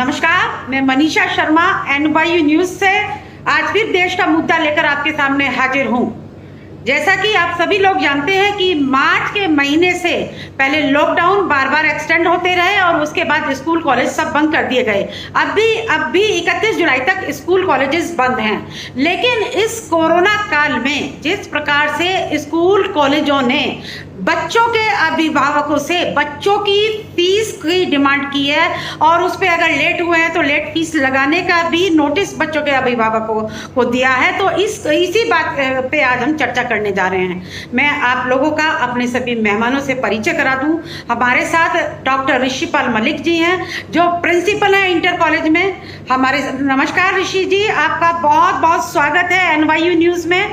नमस्कार, मैं Manisha Sharma NYU news से आज फिर देश का मुद्दा लेकर आपके सामने हाजिर हूं। जैसा कि आप सभी लोग जानते हैं कि मार्च के महीने से पहले लॉकडाउन बार बार एक्सटेंड होते रहे और उसके बाद स्कूल कॉलेज सब बंद कर दिए गए। अब भी 31 जुलाई तक स्कूल कॉलेजेस बंद हैं। लेकिन इस कोरोना काल में जिस प्रकार से स्कूल कॉलेजों ने बच्चों के अभिभावकों से बच्चों की फीस की डिमांड की है और उस पर अगर लेट हुए हैं तो लेट फीस लगाने का भी नोटिस बच्चों के अभिभावकों को दिया है। तो इसी बात पे आज हम चर्चा करने जा रहे हैं। मैं आप लोगों का अपने सभी मेहमानों से परिचय करा दूं। हमारे साथ डॉक्टर ऋषिपाल मलिक जी हैं जो प्रिंसिपल हैं इंटर कॉलेज में। हमारे नमस्कार ऋषि जी, आपका बहुत बहुत स्वागत है NYU न्यूज में।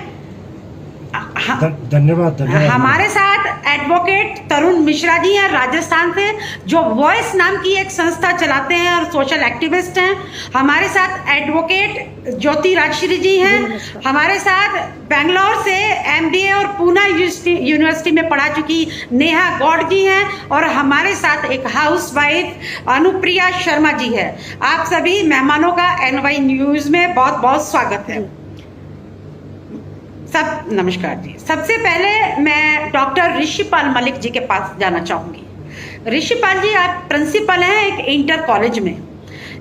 धन्यवाद। हमारे साथ एडवोकेट तरुण मिश्रा जी हैं राजस्थान से, जो वॉइस नाम की एक संस्था चलाते हैं और सोशल एक्टिविस्ट हैं। हमारे साथ एडवोकेट ज्योति राजश्री जी हैं। हमारे साथ बेंगलोर से MBA और पूना यूनिवर्सिटी में पढ़ा चुकी नेहा गौड़ जी हैं और हमारे साथ एक हाउस वाइफ अनुप्रिया शर्मा जी है। आप सभी मेहमानों का NY न्यूज में बहुत बहुत स्वागत है। सब नमस्कार जी। सबसे पहले मैं डॉक्टर ऋषिपाल मलिक जी के पास जाना चाहूंगी। ऋषिपाल जी, आप प्रिंसिपल हैं एक इंटर कॉलेज में।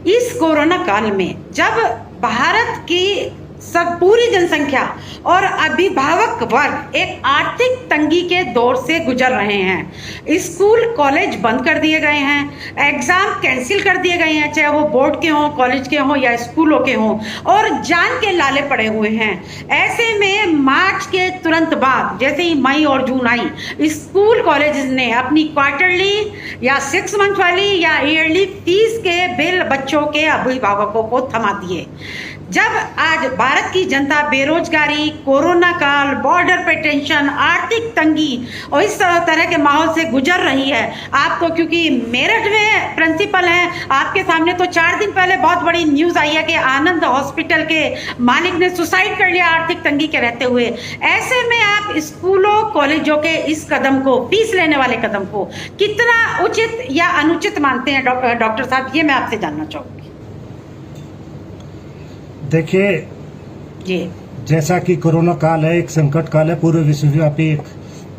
इस कोरोना काल में जब भारत की सब पूरी जनसंख्या और अभिभावक वर्ग एक आर्थिक तंगी के दौर से गुजर रहे हैं, स्कूल कॉलेज बंद कर दिए गए हैं, एग्जाम कैंसिल कर दिए गए हैं, चाहे वो बोर्ड के हों, कॉलेज के हों या स्कूलों के हों, और जान के लाले पड़े हुए हैं। ऐसे में मार्च के तुरंत बाद जैसे ही मई और जून आई, स्कूल कॉलेज ने अपनी क्वार्टरली या 6 मंथ वाली या ईयरली फीस के बिल बच्चों के अभिभावकों को थमा दिए। जब आज भारत की जनता बेरोजगारी, कोरोना काल, बॉर्डर पे टेंशन, आर्थिक तंगी और इस तरह के माहौल से गुजर रही है, आप तो क्योंकि मेरठ में प्रिंसिपल हैं, आपके सामने तो 4 दिन पहले बहुत बड़ी न्यूज आई है कि आनंद हॉस्पिटल के मालिक ने सुसाइड कर लिया आर्थिक तंगी के रहते हुए। ऐसे में आप स्कूलों कॉलेजों के इस कदम को, फीस लेने वाले कदम को कितना उचित या अनुचित मानते हैं डॉक्टर साहब, ये मैं आपसे जानना चाहूँगी। देखिए जी, जैसा कि कोरोना काल है, एक संकट काल है, पूरे विश्वव्यापी एक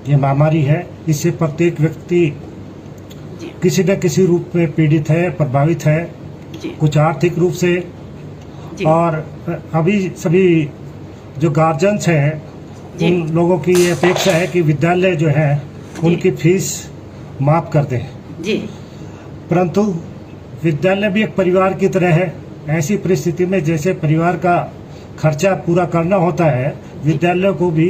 ये महामारी है। इससे प्रत्येक व्यक्ति किसी न किसी रूप में पीड़ित है, प्रभावित है, कुछ आर्थिक रूप से, और अभी सभी जो गार्जियंस हैं उन लोगों की ये अपेक्षा है कि विद्यालय जो है उनकी फीस माफ कर दें। परंतु विद्यालय भी एक परिवार की तरह है। ऐसी परिस्थिति में जैसे परिवार का खर्चा पूरा करना होता है, विद्यालय को भी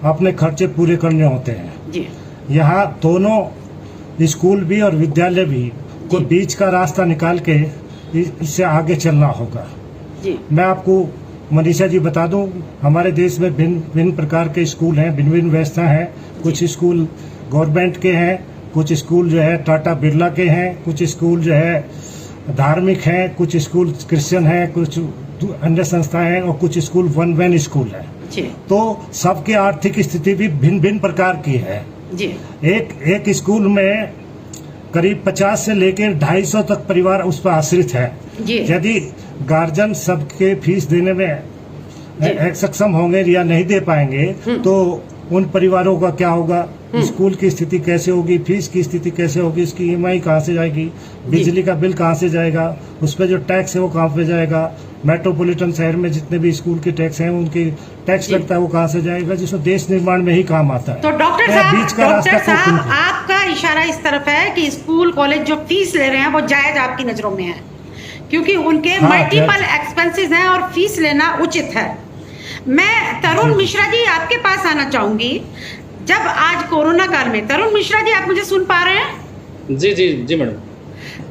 अपने खर्चे पूरे करने होते हैं। यहाँ दोनों स्कूल भी और विद्यालय भी को बीच का रास्ता निकाल के इससे आगे चलना होगा। मैं आपको मनीषा जी बता दूं, हमारे देश में भिन्न प्रकार के स्कूल हैं, भिन्न व्यवस्था है। कुछ स्कूल गवर्नमेंट के हैं, कुछ स्कूल जो है टाटा बिरला के हैं, कुछ स्कूल जो है धार्मिक हैं, कुछ स्कूल क्रिश्चियन हैं, कुछ अन्य संस्थाएं हैं और कुछ स्कूल वन मैन स्कूल है। तो सबकी आर्थिक स्थिति भी भिन्न प्रकार की है। एक स्कूल में करीब 50 से लेकर 250 तक परिवार उस पर आश्रित है। यदि गार्जियन सबके फीस देने में सक्षम होंगे या नहीं दे पाएंगे तो उन परिवारों का क्या होगा, स्कूल की स्थिति कैसे होगी, फीस की स्थिति कैसे होगी, इसकी EMI कहाँ से जाएगी, बिजली का बिल कहाँ से जाएगा, उस पर जो टैक्स है वो कहाँ पे जाएगा, मेट्रोपॉलिटन शहर में जितने भी स्कूल के टैक्स हैं उनकी टैक्स लगता है वो कहाँ से जाएगा, जिसमें देश निर्माण में ही काम आता है। तो डॉक्टर साहब आपका इशारा इस तरफ है कि स्कूल कॉलेज जो फीस ले रहे हैं वो जायज आपकी नजरों में है, क्योंकि उनके मल्टीपल एक्सपेंसेस हैं और फीस लेना उचित है। मैं तरुण मिश्रा जी आपके पास आना चाहूंगी। जब आज कोरोना काल में, तरुण मिश्रा जी आप मुझे सुन पा रहे हैं? जी मैडम।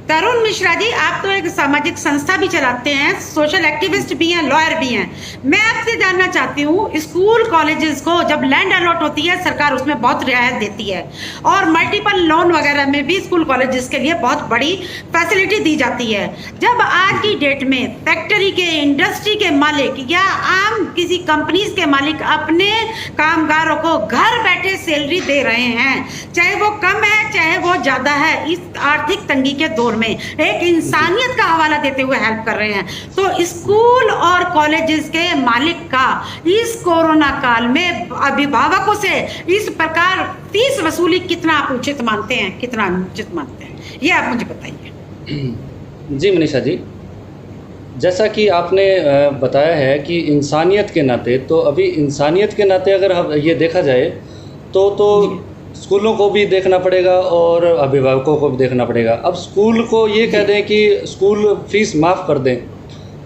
तरुण मिश्रा जी, आप तो एक सामाजिक संस्था भी चलाते हैं, सोशल एक्टिविस्ट भी हैं, लॉयर भी हैं। मैं आपसे जानना चाहती हूँ, स्कूल कॉलेजेस को जब लैंड अलॉट होती है सरकार उसमें बहुत रियायत देती है और मल्टीपल लोन वगैरह में भी स्कूल कॉलेजेस के लिए बहुत बड़ी फैसिलिटी दी जाती है। जब आज की डेट में फैक्ट्री के, इंडस्ट्री के मालिक या आम किसी कंपनीज के मालिक अपने कामगारों को घर बैठे सैलरी दे रहे हैं, चाहे वो कम है चाहे वो ज्यादा है, इस आर्थिक तंगी के दौर में एक इंसानियत का हवाला देते हुए हेल्प कर रहे हैं। तो स्कूल और कॉलेजेस के मालिक का इस कोरोना काल में अभिभावकों से इस प्रकार फीस वसूली कितना आप उचित मानते हैं, कितना अनुचित मानते हैं, ये आप मुझे बताइए। जी मनीषा जी, जैसा कि आपने बताया है कि इंसानियत के नाते, तो अभी इंसानियत के नाते अगर हम ये देखा जाए तो स्कूलों को भी देखना पड़ेगा और अभिभावकों को भी देखना पड़ेगा। अब स्कूल को ये कह दें कि स्कूल फीस माफ़ कर दें,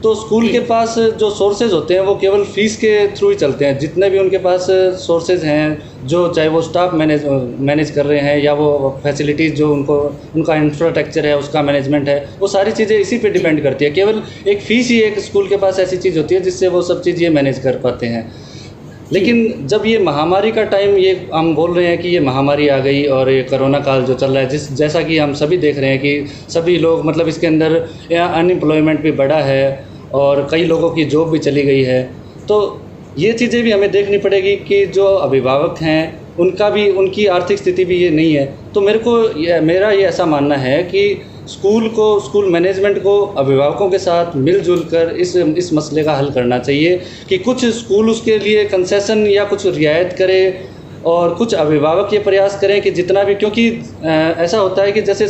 तो स्कूल के पास जो सोर्सेज होते हैं वो केवल फ़ीस के थ्रू ही चलते हैं। जितने भी उनके पास सोर्सेज हैं, जो चाहे वो स्टाफ मैनेज कर रहे हैं या वो फैसिलिटीज़ जो उनका इंफ्रास्ट्रक्चर है उसका मैनेजमेंट है, वो सारी चीज़ें इसी पे डिपेंड करती है। केवल एक फ़ीस ही एक स्कूल के पास ऐसी चीज़ होती है जिससे वो सब चीज़ ये मैनेज कर पाते हैं। लेकिन जब ये महामारी का टाइम, ये हम बोल रहे हैं कि ये महामारी आ गई और ये कोरोना काल जो चल रहा है, जैसा कि हम सभी देख रहे हैं कि सभी लोग, मतलब इसके अंदर अनएम्प्लॉयमेंट भी बढ़ा है और कई लोगों की जॉब भी चली गई है। तो ये चीज़ें भी हमें देखनी पड़ेगी कि जो अभिभावक हैं उनकी आर्थिक स्थिति भी ये नहीं है। तो मेरा ये ऐसा मानना है कि स्कूल मैनेजमेंट को अभिभावकों के साथ मिलजुल कर इस मसले का हल करना चाहिए कि कुछ स्कूल उसके लिए कंसेशन या कुछ रियायत करे और कुछ अभिभावक ये प्रयास करें कि जितना भी, क्योंकि ऐसा होता है कि जैसे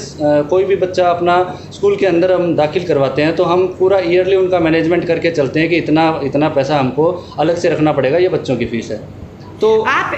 कोई भी बच्चा अपना स्कूल के अंदर हम दाखिल करवाते हैं तो हम पूरा ईयरली उनका मैनेजमेंट करके चलते हैं कि इतना पैसा हमको अलग से रखना पड़ेगा, ये बच्चों की फ़ीस है। तो आप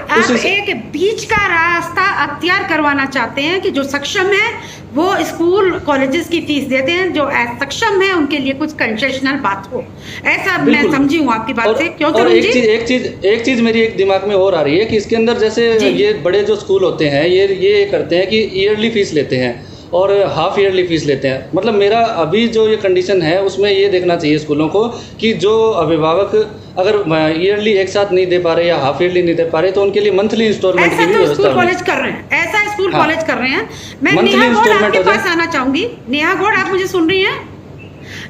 एक बीच का रास्ता अख्तियार करवाना चाहते हैं कि जो सक्षम है वो स्कूल कॉलेजेस की फीस देते हैं, जो सक्षम है उनके लिए कुछ कंसेशनल बात हो, ऐसा मैं समझी हूँ आपकी बात से। क्योंकि और एक चीज मेरी एक दिमाग में और आ रही है कि इसके अंदर जैसे ये बड़े जो स्कूल होते हैं ये करते हैं कि ईयरली फीस लेते हैं और हाफ ईयरली फीस लेते हैं। मतलब मेरा अभी जो ये कंडीशन है उसमें ये देखना चाहिए स्कूलों को कि जो अभिभावक अगर ईयरली एक साथ नहीं दे पा रहे या हाफ ईयरली नहीं दे पा रहे तो उनके लिए मंथली इंस्टॉलमेंट की भी व्यवस्था स्कूल कॉलेज कर रहे हैं, ऐसा स्कूल कॉलेज कर रहे हैं। मैं नेहा गौड़ आपके पास आना चाहूंगी। नेहा गौड़, आप मुझे सुन रही हैं?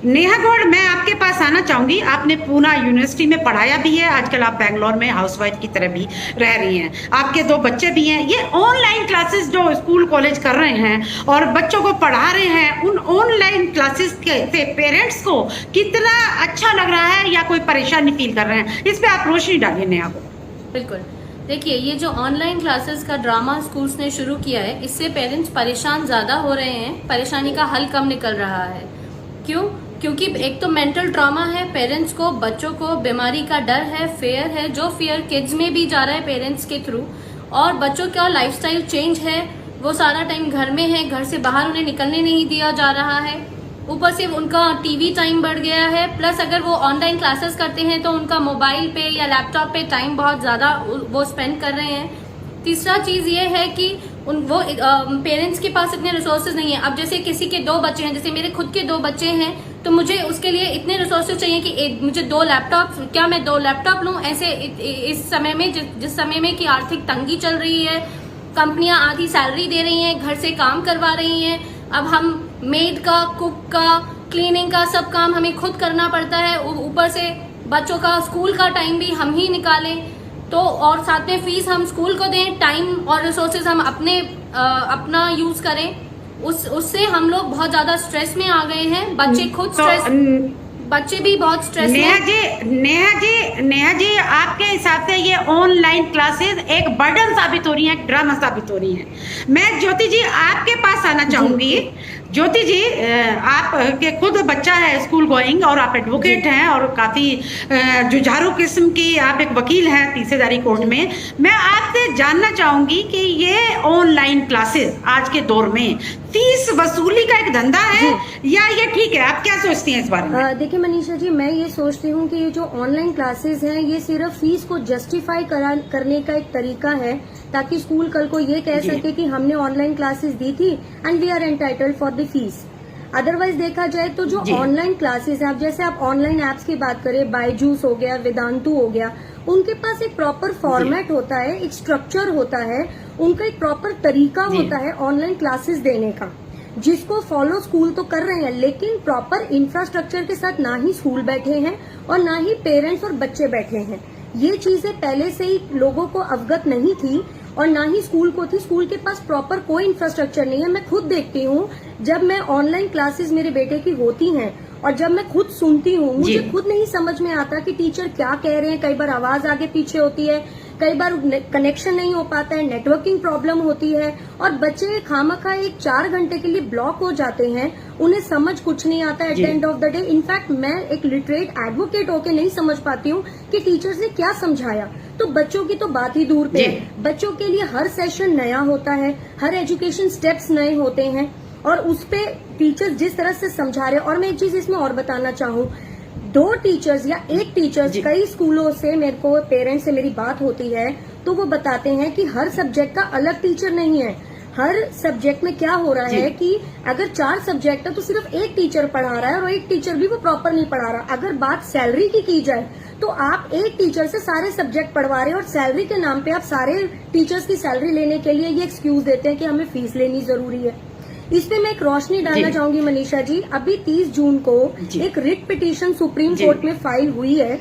नेहा गौड़, मैं आपके पास आना चाहूंगी। आपने पूना यूनिवर्सिटी में पढ़ाया भी है, आजकल आप बेंगलोर में हाउसवाइफ की तरह भी रह रही हैं, आपके 2 बच्चे भी हैं। ये ऑनलाइन क्लासेस जो स्कूल कॉलेज कर रहे हैं और बच्चों को पढ़ा रहे हैं, उन ऑनलाइन क्लासेस से पेरेंट्स को कितना अच्छा लग रहा है या कोई परेशानी फील कर रहे हैं, इस पर आप रोशनी डालिए नेहा गौड़। बिल्कुल, देखिए ये जो ऑनलाइन क्लासेस का ड्रामा स्कूल्स ने शुरू किया है, इससे पेरेंट्स परेशान ज़्यादा हो रहे हैं, परेशानी का हल कम निकल रहा है। क्यों? क्योंकि एक तो मेंटल ट्रॉमा है, पेरेंट्स को, बच्चों को बीमारी का डर है, फेयर है, जो फेयर किड्स में भी जा रहा है पेरेंट्स के थ्रू, और बच्चों का लाइफस्टाइल चेंज है, वो सारा टाइम घर में है, घर से बाहर उन्हें निकलने नहीं दिया जा रहा है। ऊपर से उनका टीवी टाइम बढ़ गया है, प्लस अगर वो ऑनलाइन क्लासेस करते हैं तो उनका मोबाइल पे या लैपटॉप पे टाइम बहुत ज़्यादा वो स्पेंड कर रहे हैं। तीसरा चीज़ ये है कि वो पेरेंट्स के पास इतने रिसोर्सेज नहीं है। अब जैसे किसी के 2 बच्चे हैं, जैसे मेरे खुद के 2 बच्चे हैं, तो मुझे उसके लिए इतने रिसोर्सेज चाहिए कि मुझे 2 लैपटॉप, क्या मैं 2 लैपटॉप लूँ ऐसे इस समय में, जिस समय में कि आर्थिक तंगी चल रही है, कंपनियां आधी सैलरी दे रही हैं, घर से काम करवा रही हैं, अब हम मेड का, कुक का, क्लीनिंग का सब काम हमें खुद करना पड़ता है, ऊपर से बच्चों का स्कूल का टाइम भी हम ही निकालें, तो और साथ में फीस हम स्कूल को दें, टाइम और रिसोर्सेज हम अपना यूज करें, उससे हम लोग बहुत ज्यादा स्ट्रेस में आ गए हैं। बच्चे खुद बच्चे भी बहुत स्ट्रेस में। नेहा जी, आपके हिसाब से ये ऑनलाइन क्लासेस एक बर्डन साबित हो रही है, एक ड्रामा साबित हो रही है। मैं ज्योति जी आपके पास आना चाहूंगी। ज्योति जी, आप के खुद बच्चा है स्कूल गोइंग और आप एडवोकेट हैं और काफ़ी जुझारू किस्म की आप एक वकील हैं तीसरेदारी कोर्ट में। मैं आपसे जानना चाहूंगी कि ये ऑनलाइन क्लासेस आज के दौर में फीस वसूली का एक धंधा है या ये ठीक है? आप क्या सोचती हैं इस बारे में? देखिए मनीषा जी, मैं ये सोचती हूँ कि ये जो ऑनलाइन क्लासेस हैं ये सिर्फ फीस को जस्टिफाई करने का एक तरीका है, ताकि स्कूल कल को ये कह सके कि हमने ऑनलाइन क्लासेस दी थी and we are entitled for the fees. Otherwise देखा जाए तो जो ऑनलाइन क्लासेस हैं, अब जैसे आप ऑनलाइन एप्स की बात करें, बायजूस हो गया, वेदांतु हो गया, उनके पास एक प्रॉपर फॉर्मेट होता है, एक स्ट्रक्चर होता है, उनका एक प्रॉपर तरीका होता है ऑनलाइन क्लासेस देने का, जिसको फॉलो स्कूल तो कर रहे हैं, लेकिन प्रॉपर इंफ्रास्ट्रक्चर के साथ ना ही स्कूल बैठे हैं और ना ही पेरेंट्स और बच्चे बैठे हैं। ये चीजें पहले से ही लोगों को अवगत नहीं थी और ना ही स्कूल को थी। स्कूल के पास प्रॉपर कोई इंफ्रास्ट्रक्चर नहीं है। मैं खुद देखती हूँ जब मैं ऑनलाइन क्लासेस मेरे बेटे की होती हैं और जब मैं खुद सुनती हूँ, मुझे खुद नहीं समझ में आता कि टीचर क्या कह रहे हैं। कई बार आवाज आगे पीछे होती है, कई बार कनेक्शन नहीं हो पाता है, नेटवर्किंग प्रॉब्लम होती है और बच्चे खामखा 4 घंटे के लिए ब्लॉक हो जाते हैं। उन्हें समझ कुछ नहीं आता at the end of the day. In fact मैं एक लिटरेट एडवोकेट होके नहीं समझ पाती हूँ कि टीचर्स ने क्या समझाया। तो बच्चों की तो बात ही दूर पे है। बच्चों के लिए हर सेशन नया होता है, हर एजुकेशन स्टेप्स नए होते हैं और उस पे टीचर जिस तरह से समझा रहे हैं। और मैं एक चीज इसमें और बताना चाहूँ, 2 टीचर्स या 1 टीचर्स, कई स्कूलों से मेरे को पेरेंट्स से मेरी बात होती है तो वो बताते हैं कि हर सब्जेक्ट का अलग टीचर नहीं है। हर सब्जेक्ट में क्या हो रहा है कि अगर 4 सब्जेक्ट है तो सिर्फ 1 टीचर पढ़ा रहा है और 1 टीचर भी वो प्रॉपर नहीं पढ़ा रहा। अगर बात सैलरी की जाए तो आप 1 टीचर से सारे सब्जेक्ट पढ़वा रहे हैं और सैलरी के नाम पे आप सारे टीचर्स की सैलरी लेने के लिए ये एक्सक्यूज देते हैं कि हमें फीस लेनी जरूरी है। इस पे मैं एक रोशनी डालना चाहूंगी मनीषा जी। अभी 30 जून को एक रिट पिटीशन सुप्रीम कोर्ट में फाइल हुई है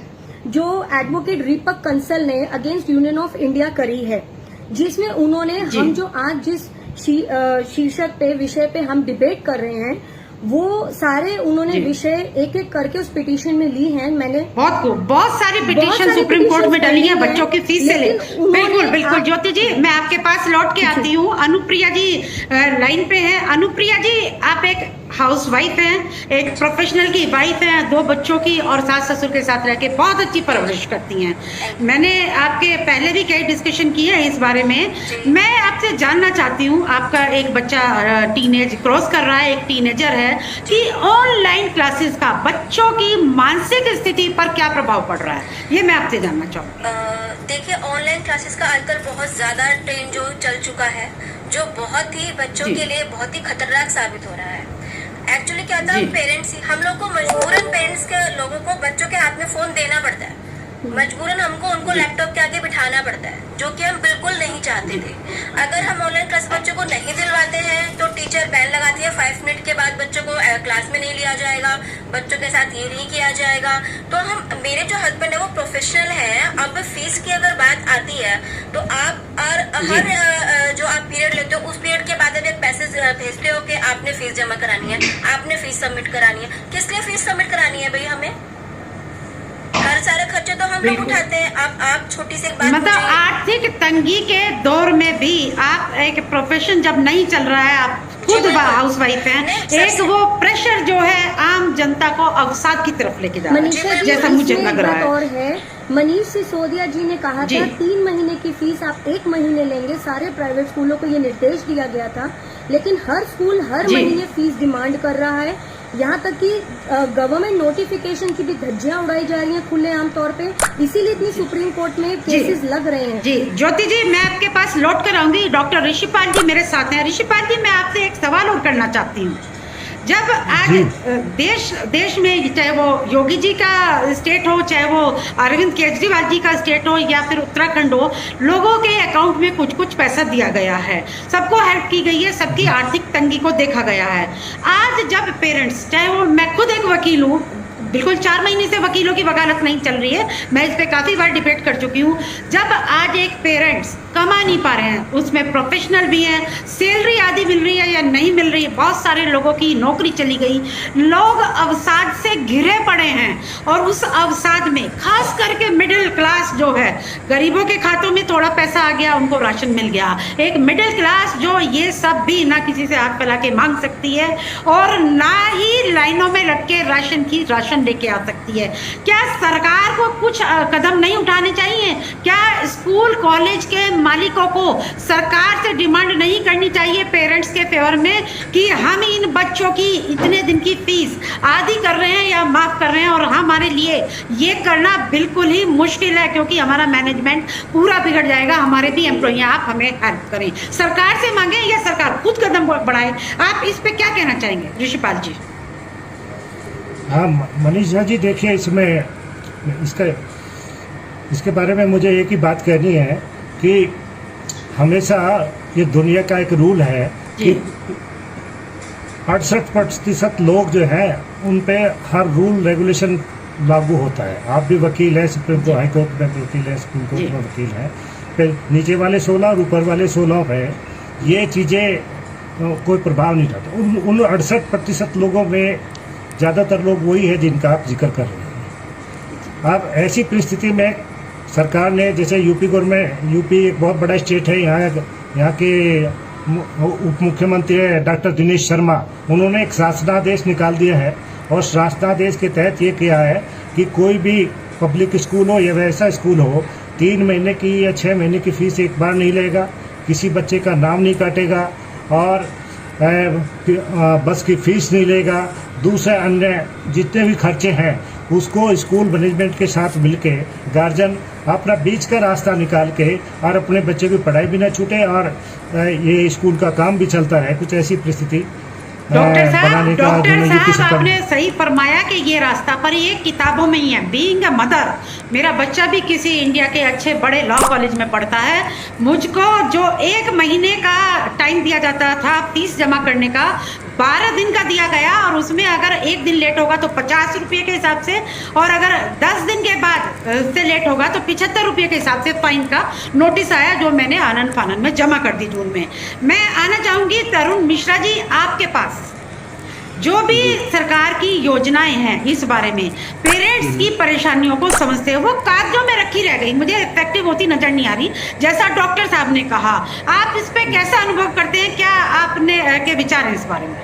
जो एडवोकेट दीपक कंसल ने अगेंस्ट यूनियन ऑफ इंडिया करी है, जिसमें उन्होंने हम जो आज जिस शीर्षक पे विषय पे हम डिबेट कर रहे हैं वो सारे उन्होंने विषय एक एक करके उस पिटीशन में ली हैं। मैंने बहुत सारी पिटीशन सुप्रीम कोर्ट में डली है बच्चों की फीस से ले। बिल्कुल बिल्कुल ज्योति जी, मैं आपके पास लौट के आती हूँ। अनुप्रिया जी लाइन पे है। अनुप्रिया जी, आप एक हाउस वाइफ हैं, एक प्रोफेशनल की वाइफ हैं, 2 बच्चों की और सास ससुर के साथ रह के बहुत अच्छी परवरिश करती हैं। मैंने आपके पहले भी कई डिस्कशन किए हैं इस बारे में। मैं आपसे जानना चाहती हूँ, आपका एक बच्चा टीनेज क्रॉस कर रहा है, एक टीनेजर है, कि ऑनलाइन क्लासेस का बच्चों की मानसिक स्थिति पर क्या प्रभाव पड़ रहा है, ये मैं आपसे जानना चाहूँगी। देखिए, ऑनलाइन क्लासेस का आजकल बहुत ज्यादा ट्रेंड जो चल चुका है, जो बहुत ही बच्चों के लिए बहुत ही खतरनाक साबित हो रहा है। एक्चुअली क्या था, पेरेंट्स हम लोग को मजबूरन पेरेंट्स के लोगों को बच्चों के हाथ में फोन देना पड़ता है। मजबूरन हमको उनको लैपटॉप के आगे बिठाना पड़ता है, जो कि हम बिल्कुल नहीं चाहते थे। अगर हम ऑनलाइन क्लास बच्चों को नहीं दिलवाते हैं तो टीचर बैन लगाती है, 5 मिनट के बाद बच्चों को क्लास में नहीं लिया जाएगा, बच्चों के साथ ये नहीं किया जाएगा। तो मेरे जो हस्बैंड है वो प्रोफेशनल है। अब फीस की अगर बात आती है तो आप हर जो आप पीरियड लेते हो उस पीरियड के बाद एक पैसेज भेजते हो कि आपने फीस जमा करानी है, आपने फीस सबमिट करानी है। किस लिए फीस सबमिट करानी है भाई? हमें हर सारे खर्चे तो हम लोग उठाते हैं। आप छोटी सी बात, मतलब आर्थिक तंगी के दौर में भी आप एक प्रोफेशन जब नहीं चल रहा है, आप खुद हाउस वाइफ हैं, एक वो प्रेशर जो है आम जनता को अवसाद की तरफ लेके जा रहा है, जैसा मुझे लग रहा है। मनीष सिसोदिया जी ने कहा था 3 महीने की फीस आप 1 महीने लेंगे। सारे प्राइवेट स्कूलों को ये निर्देश दिया गया था, लेकिन हर स्कूल हर महीने फीस डिमांड कर रहा है। यहाँ तक कि गवर्नमेंट नोटिफिकेशन की भी धज्जियां उड़ाई जा रही हैं खुलेआम तौर पे। इसीलिए इतनी सुप्रीम कोर्ट में केसेस लग रहे हैं। जी ज्योति जी, मैं आपके पास लौट कर आऊंगी। डॉक्टर ऋषिपाल जी मेरे साथ हैं। ऋषिपाल जी, मैं आपसे एक सवाल और करना चाहती हूँ। जब आज देश में, चाहे वो योगी जी का स्टेट हो, चाहे वो अरविंद केजरीवाल जी का स्टेट हो या फिर उत्तराखंड हो, लोगों के अकाउंट में कुछ कुछ पैसा दिया गया है, सबको हेल्प की गई है, सबकी आर्थिक तंगी को देखा गया है। आज जब पेरेंट्स, चाहे वो, मैं खुद एक वकील हूँ, बिल्कुल 4 महीने से वकीलों की वकालत नहीं चल रही है, मैं इस पे काफ़ी बार डिबेट कर चुकी हूँ। जब आज एक पेरेंट्स कमा नहीं पा रहे हैं, उसमें प्रोफेशनल भी हैं, सैलरी आधी मिल रही है या नहीं मिल रही, बहुत सारे लोगों की नौकरी चली गई, लोग अवसाद से घिरे पड़े हैं। और उस अवसाद में खास करके मिडिल क्लास जो है, गरीबों के खातों में थोड़ा पैसा आ गया, उनको राशन मिल गया। एक मिडिल क्लास जो ये सब भी ना किसी से हाथ फैला के मांग सकती है और ना ही लाइनों में लग के राशन लेके आ सकती है। क्या सरकार को कुछ कदम नहीं उठाने चाहिए? क्या स्कूल कॉलेज के मालिकों को सरकार से डिमांड नहीं करनी चाहिए पेरेंट्स के फेवर में कि हम इन बच्चों की इतने दिन की फीस आधी कर रहे हैं या माफ कर रहे हैं, और हमारे लिए ये करना बिल्कुल ही मुश्किल है क्योंकि हमारा मैनेजमेंट पूरा बिगड़ जाएगा, हमारे भी एम्प्लॉई, आप हमें हेल्प करें। सरकार से मांगे या सरकार खुद कदम बढ़ाए? आप इस पे क्या कहना चाहेंगे ऋषिपाल जी? हाँ मनीषा जी, देखिए इसमें इसके बारे में मुझे एक ही बात कहनी है कि हमेशा ये दुनिया का एक रूल है कि 68% लोग जो हैं उन पे हर रूल रेगुलेशन लागू होता है। आप भी वकील हैं, सुप्रीम कोर्ट हाई कोर्ट में वकील हैं, सुप्रीम कोर्ट में वकील हैं, नीचे वाले 16 और ऊपर वाले 16 पे ये चीज़ें कोई प्रभाव नहीं डालता। उन 68% लोगों में ज़्यादातर लोग वही है जिनका आप जिक्र कर रहे हैं। अब ऐसी परिस्थिति में सरकार ने, जैसे यूपी एक बहुत बड़ा स्टेट है, यहाँ के उप मुख्यमंत्री है डॉक्टर दिनेश शर्मा, उन्होंने एक शासनादेश निकाल दिया है और शासनादेश के तहत ये किया है कि कोई भी पब्लिक स्कूल हो या वैसा स्कूल हो 3 महीने की या 6 महीने की फीस एक बार नहीं लेगा, किसी बच्चे का नाम नहीं काटेगा और बस की फीस नहीं लेगा। दूसरे अन्य जितने भी खर्चे हैं उसको स्कूल मैनेजमेंट के साथ मिलके गार्जियन अपना बीच का रास्ता निकाल के और अपने बच्चे की पढ़ाई भी ना छूटे और ये स्कूल का काम भी चलता रहे। कुछ ऐसी परिस्थिति डॉक्टर साहब सरकार आपने सही फरमाया कि ये रास्ता, पर ये किताबों में ही है। बीइंग अ मदर, मेरा बच्चा भी किसी इंडिया के अच्छे बड़े लॉ कॉलेज में पढ़ता है। मुझको जो 1 महीने का टाइम दिया जाता था फीस जमा करने का, 12 दिन का दिया गया और उसमें अगर 1 दिन लेट होगा तो 50 रुपये के हिसाब से, और अगर 10 दिन के बाद से लेट होगा तो 75 रुपये के हिसाब से फाइन का नोटिस आया, जो मैंने आनन फानन में जमा कर दी जून में। मैं आना चाहूँगी तरुण मिश्रा जी आपके पास, जो भी सरकार की योजनाएं हैं इस बारे में पेरेंट्स की परेशानियों को समझते हो, वो कागजों में रखी रह गई, मुझे इफेक्टिव होती नजर नहीं आ रही। जैसा डॉक्टर साहब ने कहा, आप इस पे कैसा अनुभव करते हैं, क्या आपने के विचार हैं इस बारे में?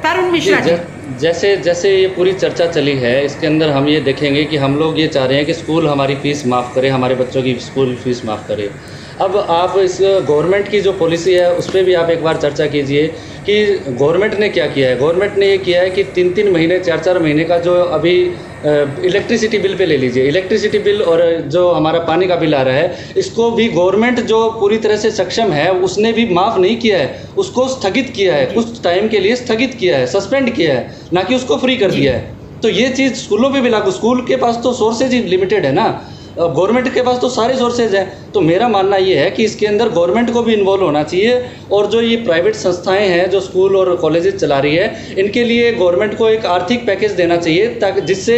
तरुण मिश्रा जी। जैसे ये पूरी चर्चा चली है, इसके अंदर हम ये देखेंगे कि हम लोग ये चाह रहे हैं कि स्कूल हमारी फ़ीस माफ़ करे, हमारे बच्चों की स्कूल फीस माफ़ करे। अब आप इस गवर्नमेंट की जो पॉलिसी है उस पर भी आप एक बार चर्चा कीजिए कि गवर्नमेंट ने क्या किया है। गवर्नमेंट ने ये किया है कि 3-3 महीने 4-4 महीने का जो अभी इलेक्ट्रिसिटी बिल पे ले लीजिए, इलेक्ट्रिसिटी बिल और जो हमारा पानी का बिल आ रहा है, इसको भी गवर्नमेंट जो पूरी तरह से सक्षम है उसने भी माफ़ नहीं किया है, उसको स्थगित किया है, कुछ टाइम के लिए स्थगित किया है, सस्पेंड किया है, ना कि उसको फ्री कर दिया है। तो ये चीज़ स्कूलों पे भी लागू, स्कूल के पास तो सोर्सेज ही लिमिटेड है ना, गवर्नमेंट के पास तो सारे सोर्सेज हैं। तो मेरा मानना ये है कि इसके अंदर गवर्नमेंट को भी इन्वॉल्व होना चाहिए, और जो ये प्राइवेट संस्थाएं हैं जो स्कूल और कॉलेजेस चला रही है, इनके लिए गवर्नमेंट को एक आर्थिक पैकेज देना चाहिए, ताकि जिससे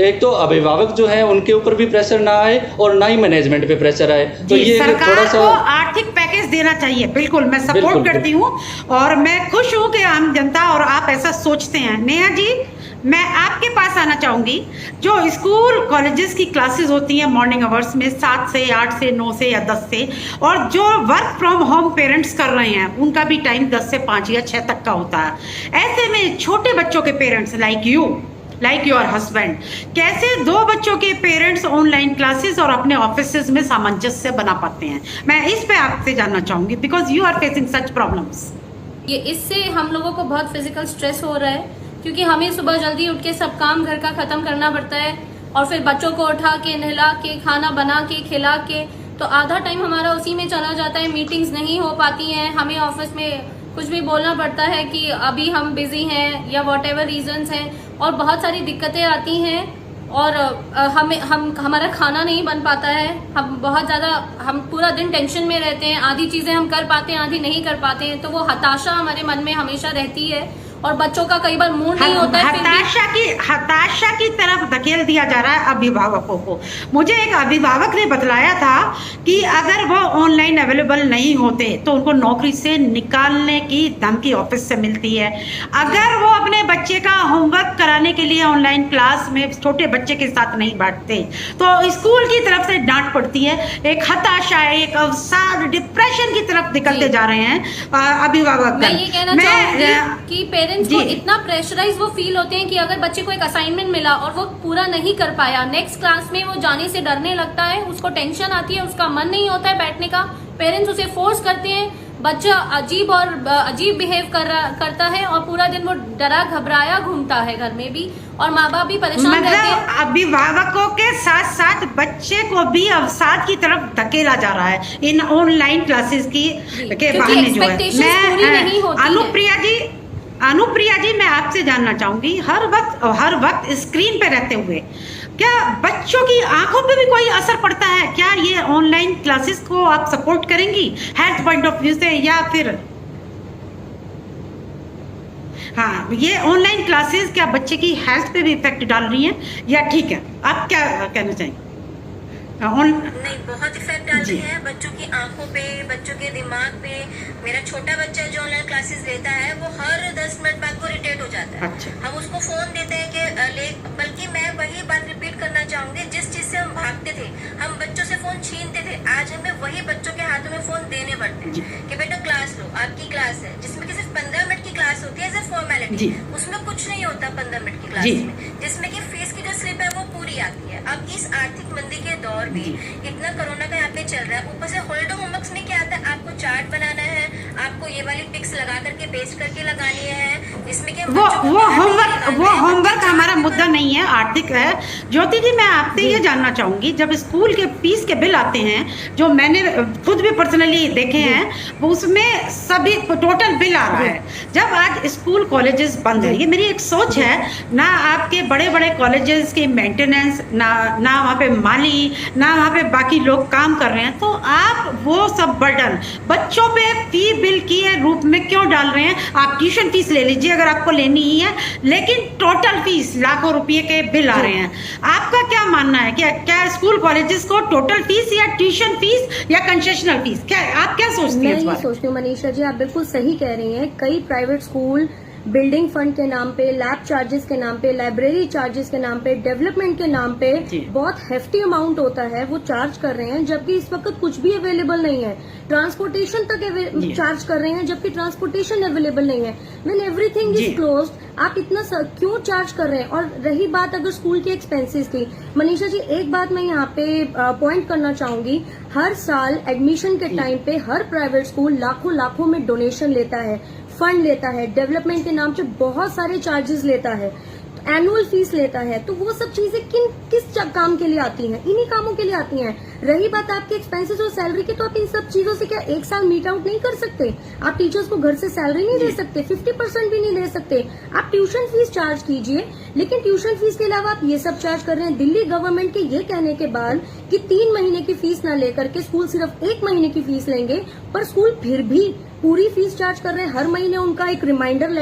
एक तो अभिभावक जो है उनके ऊपर भी प्रेशर ना आए और ना ही मैनेजमेंट पे प्रेशर आए। तो ये थोड़ा सा आर्थिक पैकेज देना चाहिए। बिल्कुल मैं सपोर्ट करती हूँ और मैं खुश हूँ कि आम जनता और आप ऐसा सोचते हैं। नेहा जी, मैं आपके पास आना चाहूँगी। जो स्कूल कॉलेजेस की क्लासेस होती हैं मॉर्निंग आवर्स में 7 से 8 से 9 से या 10 से, और जो वर्क फ्रॉम होम पेरेंट्स कर रहे हैं उनका भी टाइम 10 से 5 या 6 तक का होता है। ऐसे में छोटे बच्चों के पेरेंट्स लाइक योर हस्बैंड, कैसे 2 बच्चों के पेरेंट्स ऑनलाइन क्लासेस और अपने ऑफिस में सामंजस्य बना पाते हैं? मैं इस पे आपसे जानना चाहूँगी, because you are facing such problems. ये इससे हम लोगों को बहुत फिजिकल स्ट्रेस हो रहा है, क्योंकि हमें सुबह जल्दी उठ के सब काम घर का ख़त्म करना पड़ता है, और फिर बच्चों को उठा के नहला के खाना बना के खिला के, तो आधा टाइम हमारा उसी में चला जाता है। मीटिंग्स नहीं हो पाती हैं, हमें ऑफिस में कुछ भी बोलना पड़ता है कि अभी हम बिजी हैं या वॉट एवर रीजन्स हैं, और बहुत सारी दिक्कतें आती हैं, और हमारा खाना नहीं बन पाता है। हम पूरा दिन टेंशन में रहते हैं, आधी चीज़ें हम कर पाते हैं, आधी नहीं कर पाते हैं, तो वो हताशा हमारे मन में हमेशा रहती है, और बच्चों का कई बार मूड नहीं होता है। हताशा की तरफ धकेल दिया जा रहा है अभिभावकों को। मुझे एक अभिभावक ने बतलाया था कि अगर वो ऑनलाइन अवेलेबल नहीं होते तो उनको नौकरी से निकालने की धमकी ऑफिस से मिलती है। अगर वो अपने बच्चे का होमवर्क कराने के लिए ऑनलाइन क्लास में छोटे बच्चे के साथ नहीं बैठते तो स्कूल की तरफ से डांट पड़ती है। एक हताशा, एक अवसाद, डिप्रेशन की तरफ निकलते जा रहे हैं अभिभावक। मैं ये कहना चाहूंगी कि पेरेंट्स को इतना प्रेशराइज वो फील होते हैं कि अगर बच्चे को एक असाइनमेंट मिला और वो पूरा नहीं कर पाया, नेक्स्ट क्लास में वो जाने से डरने लगता है, उसको टेंशन आती है, उसका मन नहीं होता है बैठने का, पेरेंट्स उसे फोर्स करते हैं, बच्चा अजीब बिहेव करता है, और पूरा दिन वो डरा घबराया घूमता है घर में भी, और माँ बाप भी परेशान रहते हैं। अभिभावकों के साथ साथ बच्चे को भी अवसाद की तरफ धकेला जा रहा है इन ऑनलाइन क्लासेस के बहाने जो है। अनुप्रिया जी, मैं आपसे जानना चाहूंगी, हर वक्त स्क्रीन पे रहते हुए क्या बच्चों की आंखों पे भी कोई असर पड़ता है? क्या ये ऑनलाइन क्लासेस को आप सपोर्ट करेंगी हेल्थ पॉइंट ऑफ व्यू से, या फिर हाँ ये ऑनलाइन क्लासेस क्या बच्चे की हेल्थ पे भी इफेक्ट डाल रही हैं, या ठीक है? आप क्या कहना चाहेंगे? नहीं, बहुत इफेक्ट डाल जी। रही है बच्चों की आंखों पे, बच्चों के दिमाग पे। मेरा छोटा बच्चा जो ऑनलाइन क्लासेस लेता है वो हर 10 मिनट बाद वो इरिटेट हो जाता है। अच्छा। हम उसको फोन देते हैं कि बल्कि मैं वही बात रिपीट करना चाहूंगी, जिस चीज से हम भागते थे, हम बच्चों से फोन छीनते थे, आज हमें वही बच्चों के हाथों में फोन देने पड़ते जी। हैं कि बेटा क्लास लो, आपकी क्लास है, जिसमें कि सिर्फ 15 मिनट की क्लास होती है एज ए जी। फॉर्मेलिटी। उसमें कुछ नहीं होता 15 मिनट की क्लास जी। में, जिसमें कि फीस की जो स्लिप है वो पूरी आती है। अब इस आर्थिक मंदी के दौर में जी। इतना कोरोना का यहाँ पे चल रहा है, ऊपर से होल्डो होमवर्क्स में क्या आता है, आपको चार्ट बनाना है, आपको ये वाली पिक्स लगा करके पेस्ट करके लगानी है, जिसमें कि वो होमवर्क हमारा मुद्दा नहीं है, आर्थिक है। ज्योति जी, मैं आपसे ये जानना चाहूंगी, जब स्कूल के फीस के बिल आते हैं, जो मैंने खुद भी पर्सनली देखे हैं, वो उसमें सभी टोटल बिल आ रहा है। जब आज स्कूल कॉलेजेस बंद है, ये मेरी एक सोच है, ना आपके बड़े बड़े कॉलेजेस के मेंटेनेंस, ना वहाँ पे माली, ना वहाँ पे बाकी लोग काम कर रहे हैं, तो आप वो सब बर्डन बच्चों पे फी बिल की रूप में क्यों डाल रहे हैं? आप ट्यूशन फीस ले लीजिए अगर आपको लेनी ही है, लेकिन टोटल फीस लाखों रुपए के बिल आ रहे हैं। आपका क्या मानना है? क्या स्कूल कॉलेजेस को टोटल फीस या ट्यूशन फीस या कंसेशनल फीस, क्या आप क्या सोचती हैं मैं इस ये बारे में? सोचती हूँ मनीषा जी, आप बिल्कुल सही कह रही हैं। कई प्राइवेट स्कूल बिल्डिंग फंड के नाम पे, लैब चार्जेस के नाम पे, लाइब्रेरी चार्जेस के नाम पे, डेवलपमेंट के नाम पे जी। बहुत हेफ्टी अमाउंट होता है वो चार्ज कर रहे हैं, जबकि इस वक्त कुछ भी अवेलेबल नहीं है। ट्रांसपोर्टेशन जी। तक चार्ज कर रहे हैं, जबकि ट्रांसपोर्टेशन अवेलेबल नहीं है। व्हेन एवरीथिंग जी। इज क्लोज्ड, आप इतना क्यों चार्ज कर रहे हैं? और रही बात अगर स्कूल के एक्सपेंसेस की, मनीषा जी एक बात मैं यहाँ पे पॉइंट करना चाहूंगी, हर साल एडमिशन के टाइम पे हर प्राइवेट स्कूल लाखों में डोनेशन लेता है, फंड लेता है, डेवलपमेंट के नाम पे बहुत सारे चार्जेस लेता है, एनुअल फीस लेता है। तो वो सब चीजें किस काम के लिए आती हैं? इन्हीं कामों के लिए आती हैं। रही बात आपके एक्सपेंसेस और सैलरी की, तो आप इन सब चीजों से क्या एक साल मीट आउट नहीं कर सकते? आप टीचर्स को घर से सैलरी नहीं दे सकते, 50% भी नहीं दे सकते। आप ट्यूशन फीस चार्ज कीजिए, लेकिन ट्यूशन फीस के अलावा आप ये सब चार्ज कर रहे हैं। दिल्ली गवर्नमेंट के ये कहने के बाद कि 3 महीने की फीस न लेकर के स्कूल सिर्फ 1 महीने की फीस लेंगे, पर स्कूल फिर भी पूरी फीस चार्ज कर रहे हैं। हर महीने उनका एक रिमाइंडर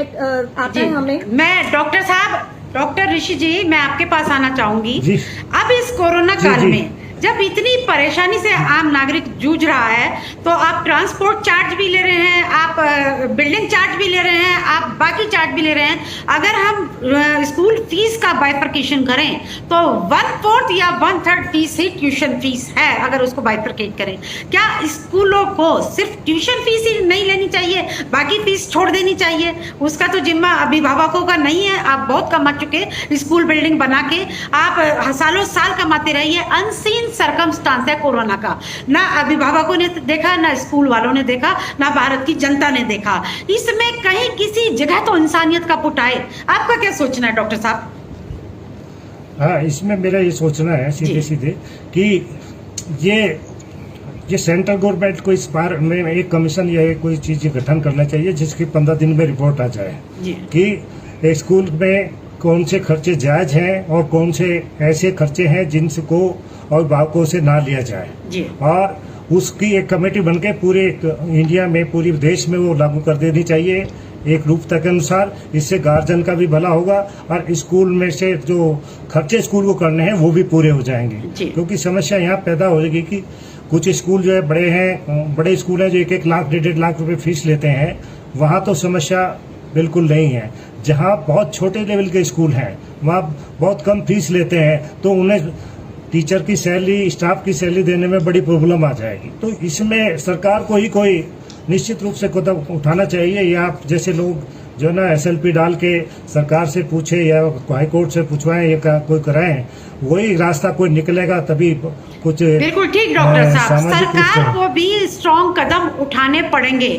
आता है हमें। मैं डॉक्टर ऋषि जी, मैं आपके पास आना चाहूंगी। जी। अब इस कोरोना जी, काल जी। में जब इतनी परेशानी से आम नागरिक जूझ रहा है, तो आप ट्रांसपोर्ट चार्ज भी ले रहे हैं, आप बिल्डिंग चार्ज भी ले रहे हैं, आप बाकी चार्ज भी ले रहे हैं। अगर हम स्कूल फीस का बाइफर्केशन करें तो 1/4 या 1/3 फीस ही ट्यूशन फीस है। अगर उसको बाइफर्केट करें, क्या स्कूलों को सिर्फ ट्यूशन फीस ही नहीं लेनी चाहिए, बाकी फीस छोड़ देनी चाहिए? उसका तो जिम्मा अभिभावकों का नहीं है। आप बहुत कमा चुके, स्कूल बिल्डिंग बना के आप सालों साल कमाते रहिए। अनसीन सर्कमस्टांस है कोरोना का, ना अभिभावकों ने देखा, ना स्कूल वालों ने देखा, ना भारत की जनता ने देखा। इसमें कहीं किसी जगह तो इंसानियत का पुट आए। आपका क्या सोचना है डॉक्टर साहब? हाँ, इसमें मेरा ये सोचना है सीधे सीधे कि ये सेंट्रल गवर्नमेंट को इस बार में एक कमीशन या कोई चीज गठन करना चाहिए, जिसकी 15 दिन में रिपोर्ट आ जाए जी। कि स्कूल में कौन से खर्चे जायज हैं और कौन से ऐसे खर्चे हैं जिनको अभिभावकों से ना लिया जाए, जी। और उसकी एक कमेटी बनके पूरे इंडिया में, पूरे देश में वो लागू कर देनी चाहिए एक रूपता के अनुसार। इससे गार्जियन का भी भला होगा और स्कूल में से जो खर्चे स्कूल को करने हैं वो भी पूरे हो जाएंगे। जी। क्योंकि समस्या यहाँ पैदा होगी कि कुछ स्कूल जो है बड़े स्कूल हैं जो 1-1 लाख 1.5 लाख रुपए फीस लेते हैं, वहाँ तो समस्या बिल्कुल नहीं है। जहाँ बहुत छोटे लेवल के स्कूल हैं वहाँ बहुत कम फीस लेते हैं, तो उन्हें टीचर की सैलरी, स्टाफ की सैलरी देने में बड़ी प्रॉब्लम आ जाएगी। तो इसमें सरकार को ही कोई निश्चित रूप से कदम उठाना चाहिए, या जैसे लोग जो ना SLP डाल के सरकार से पूछे या हाई कोर्ट से पूछवाएं या कोई कराएं, वही रास्ता कोई निकलेगा, तभी कुछ बिल्कुल ठीक डॉक्टर साहब, सामाजिक रूप से- सरकार को भी स्ट्रॉन्ग कदम उठाने पड़ेंगे।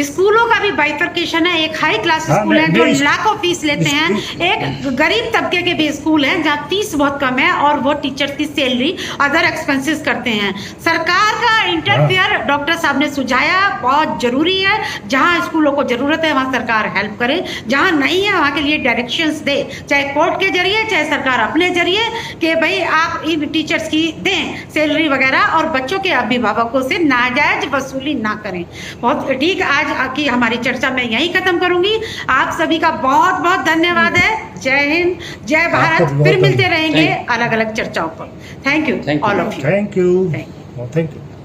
स्कूलों का भी बाइफर्केशन है। एक हाई क्लास हाँ, स्कूल है जो मैं लाखों फीस लेते हैं, एक गरीब तबके के भी स्कूल हैं जहाँ फीस बहुत कम है और वो टीचर की सैलरी, अदर एक्सपेंसेस करते हैं। सरकार का इंटरफेयर डॉक्टर साहब ने सुझाया बहुत जरूरी है। जहाँ स्कूलों को जरूरत है वहाँ सरकार हेल्प करे। करें, जहाँ नहीं है वहाँ के लिए डायरेक्शंस दे, चाहे कोर्ट के जरिए चाहे सरकार अपने जरिए, कि भाई आप इन टीचर्स की दें सैलरी वगैरह और बच्चों के अभिभावकों से नाजायज वसूली ना करें। बहुत ठीक, आज की हमारी चर्चा मैं यहीं खत्म करूंगी। आप सभी का बहुत बहुत धन्यवाद है। जय हिंद, जय भारत। फिर मिलते रहेंगे अलग अलग चर्चाओं पर। Thank you all of you. Thank you.